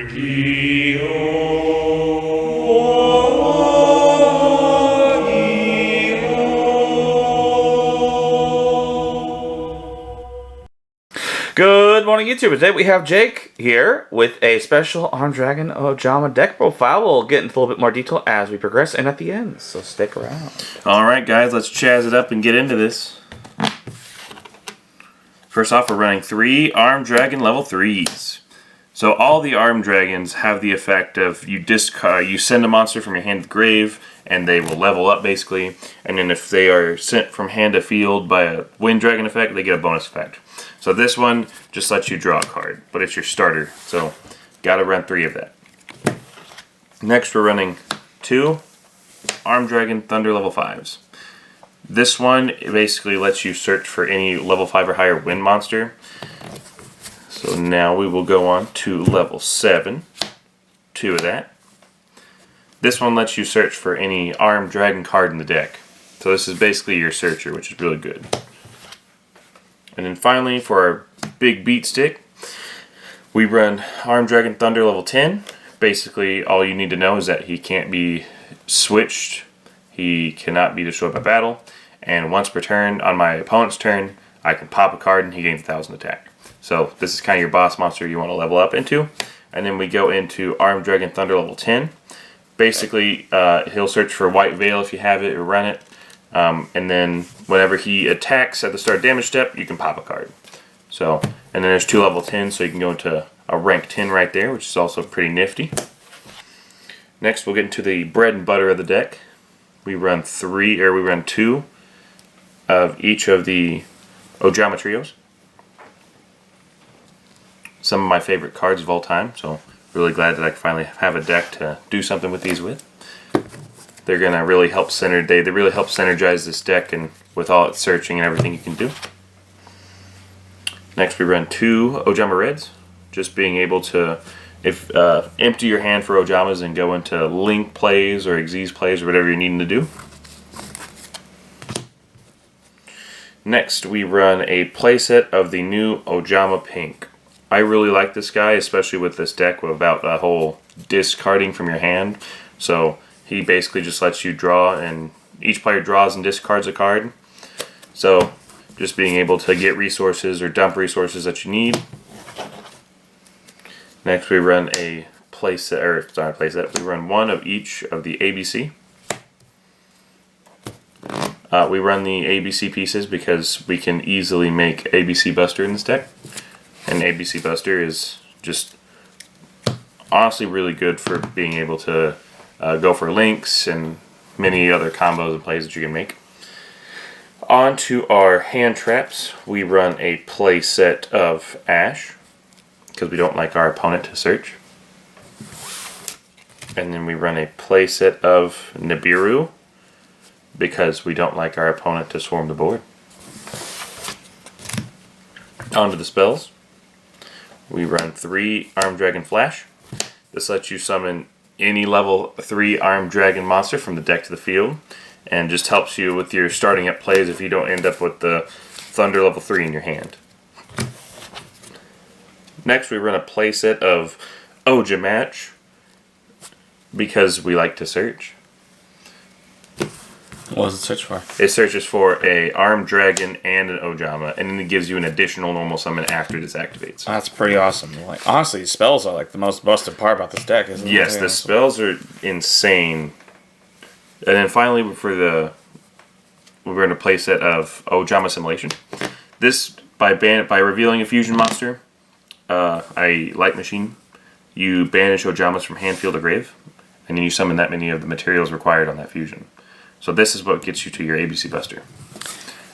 Good morning, YouTube. Today we have Jake here with a special Armed Dragon Ojama deck profile. We'll get into a little bit more detail as we progress and at the end, so stick around. Alright guys, let's chaz it up and get into this. First off, we're running 3 Armed Dragon level 3s. So all the Armed Dragons have the effect of you send a monster from your hand to the grave and they will level up basically. And then if they are sent from hand to field by a Wind Dragon effect, they get a bonus effect. So this one just lets you draw a card, but it's your starter, so gotta run 3 of that. Next we're running 2 Armed Dragon Thunder level 5s. This one basically lets you search for any level 5 or higher wind monster. So now we will go on to level 7, 2 of that. This one lets you search for any Armed Dragon card in the deck. So this is basically your searcher, which is really good. And then finally, for our big beat stick, we run Armed Dragon Thunder level 10. Basically, all you need to know is that he can't be switched, he cannot be destroyed by battle, and once per turn, on my opponent's turn, I can pop a card and he gains 1,000 attack. So this is kind of your boss monster you want to level up into. And then we go into Armed Dragon Thunder level 10. Basically, he'll search for White Veil if you have it or run it. And then whenever he attacks at the start damage step, you can pop a card. So, and then there's 2 level 10, so you can go into a rank 10 right there, which is also pretty nifty. Next, we'll get into the bread and butter of the deck. We run 2 of each of the Ojama trios. Some of my favorite cards of all time, so really glad that I can finally have a deck to do something with these with. They're gonna really help they really help synergize this deck and with all its searching and everything you can do. Next we run 2 Ojama Reds, just being able to empty your hand for Ojamas and go into Link plays or Xyz plays or whatever you're needing to do. Next we run a playset of the new Ojama Pink. I really like this guy, especially with this deck about the whole discarding from your hand. So he basically just lets you draw, and each player draws and discards a card. So just being able to get resources or dump resources that you need. Next we run a playset, we run 1 of each of the ABC. We run the ABC pieces because we can easily make ABC Buster in this deck. And ABC Buster is just honestly really good for being able to go for links and many other combos and plays that you can make. On to our hand traps, we run a play set of Ash because we don't like our opponent to search. And then we run a play set of Nibiru because we don't like our opponent to swarm the board. On to the spells. We run 3 Armed Dragon Flash. This lets you summon any level 3 Armed Dragon monster from the deck to the field, and just helps you with your starting up plays if you don't end up with the Thunder level 3 in your hand. Next we run a playset of Ojama because we like to search. What does it search for? It searches for a Armed Dragon and an Ojama, and then it gives you an additional normal summon after this activates. That's pretty awesome. Like, honestly, spells are like the most busted part about this deck, isn't it? Yes, the spells are insane. And then finally, we're in a playset of Ojama Simulation. This, by revealing a fusion monster, a light machine, you banish Ojamas from hand, field, or grave, and then you summon that many of the materials required on that fusion. So this is what gets you to your ABC Buster.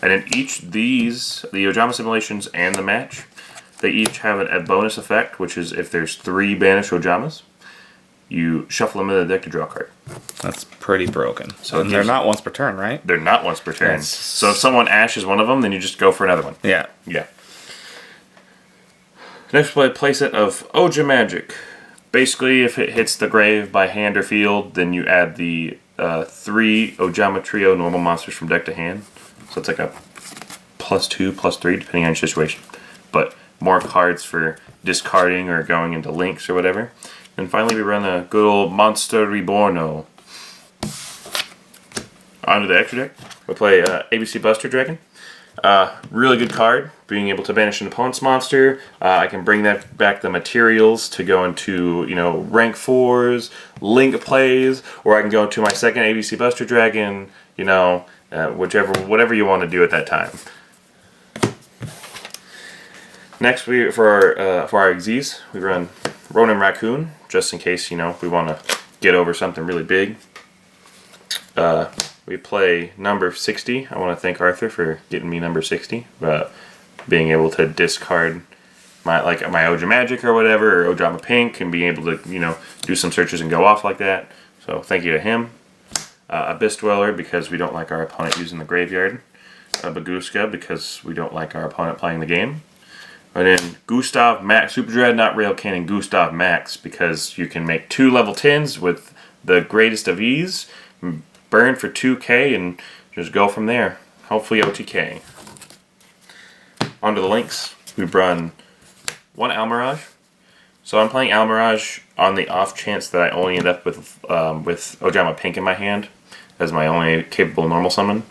And then each the Ojama Simulations and the match, they each have a bonus effect, which is if there's 3 banished Ojamas, you shuffle them in the deck to draw a card. That's pretty broken. So and they're not once per turn, right? They're not once per turn. So if someone ashes one of them, then you just go for another one. Yeah. Yeah. Next we play a playset of Ojama. Basically, if it hits the grave by hand or field, then you add the 3 Ojama Trio normal monsters from deck to hand. So it's like a +2, +3, depending on your situation. But more cards for discarding or going into links or whatever. And finally, we run a good old Monster Reborno. Onto the extra deck, we play ABC Buster Dragon. Really good card, being able to banish an opponent's monster. I can bring that back the materials to go into, rank 4s, link plays, or I can go into my second ABC Buster Dragon, whatever you want to do at that time. Next, for our Xyz, we run Ronin Raccoon, just in case, we want to get over something really big. We play number 60. I want to thank Arthur for getting me number 60. Being able to discard my Ojama Magic or whatever, or Ojama Pink, and being able to, do some searches and go off like that. So thank you to him. Abyss Dweller, because we don't like our opponent using the graveyard. Baguska, because we don't like our opponent playing the game. And then Gustav Max, Super Dreadnought Rail Cannon Gustav Max, because you can make 2 level 10s with the greatest of ease. Burn for 2k and just go from there. Hopefully OTK. Onto the links. We run 1 Almirage. So I'm playing Almirage on the off chance that I only end up with Ojama Pink in my hand as my only capable normal summon.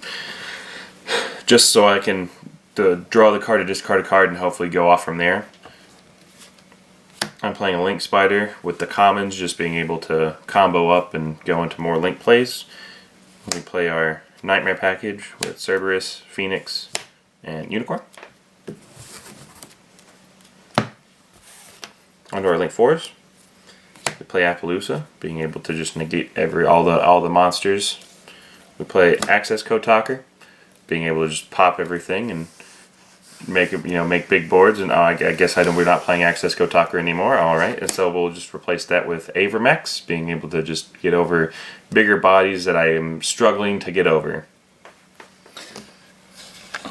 Just so I can draw the card to discard a card and hopefully go off from there. I'm playing a Link Spider with the commons, just being able to combo up and go into more Link plays. We play our Nightmare package with Cerberus, Phoenix, and Unicorn. Onto our Link 4s. We play Appaloosa, being able to just negate all the monsters. We play Access Code Talker, being able to just pop everything and make big boards. And I guess we're not playing Access Code Talker anymore. All right, and so we'll just replace that with Avermex, being able to just get over bigger bodies that I am struggling to get over.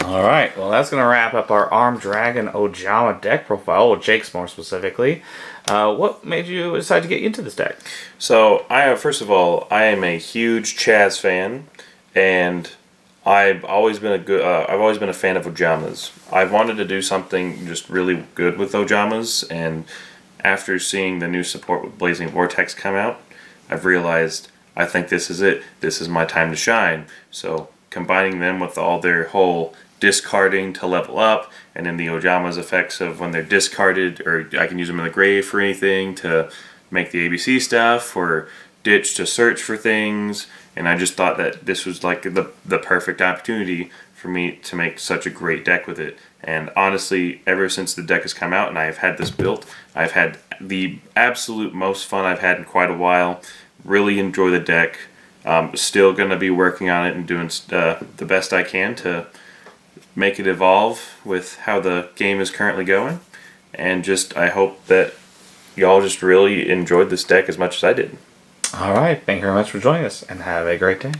All right, well, that's going to wrap up our Armed Dragon Ojama deck profile, or Jake's more specifically. What made you decide to get into this deck? So, first of all, I am a huge Chaz fan, and I've always been a fan of Ojamas. I've wanted to do something just really good with Ojamas, and after seeing the new support with Blazing Vortex come out, I've realized I think this is it. This is my time to shine. So combining them with all their whole discarding to level up, and then the Ojama's effects of when they're discarded, or I can use them in the grave for anything to make the ABC stuff, or ditch to search for things. And I just thought that this was like the perfect opportunity for me to make such a great deck with it. And honestly, ever since the deck has come out and I've had this built, I've had the absolute most fun I've had in quite a while. Really enjoy the deck. Still going to be working on it and doing the best I can to make it evolve with how the game is currently going. And I hope that y'all just really enjoyed this deck as much as I did. All right, thank you very much for joining us, and have a great day.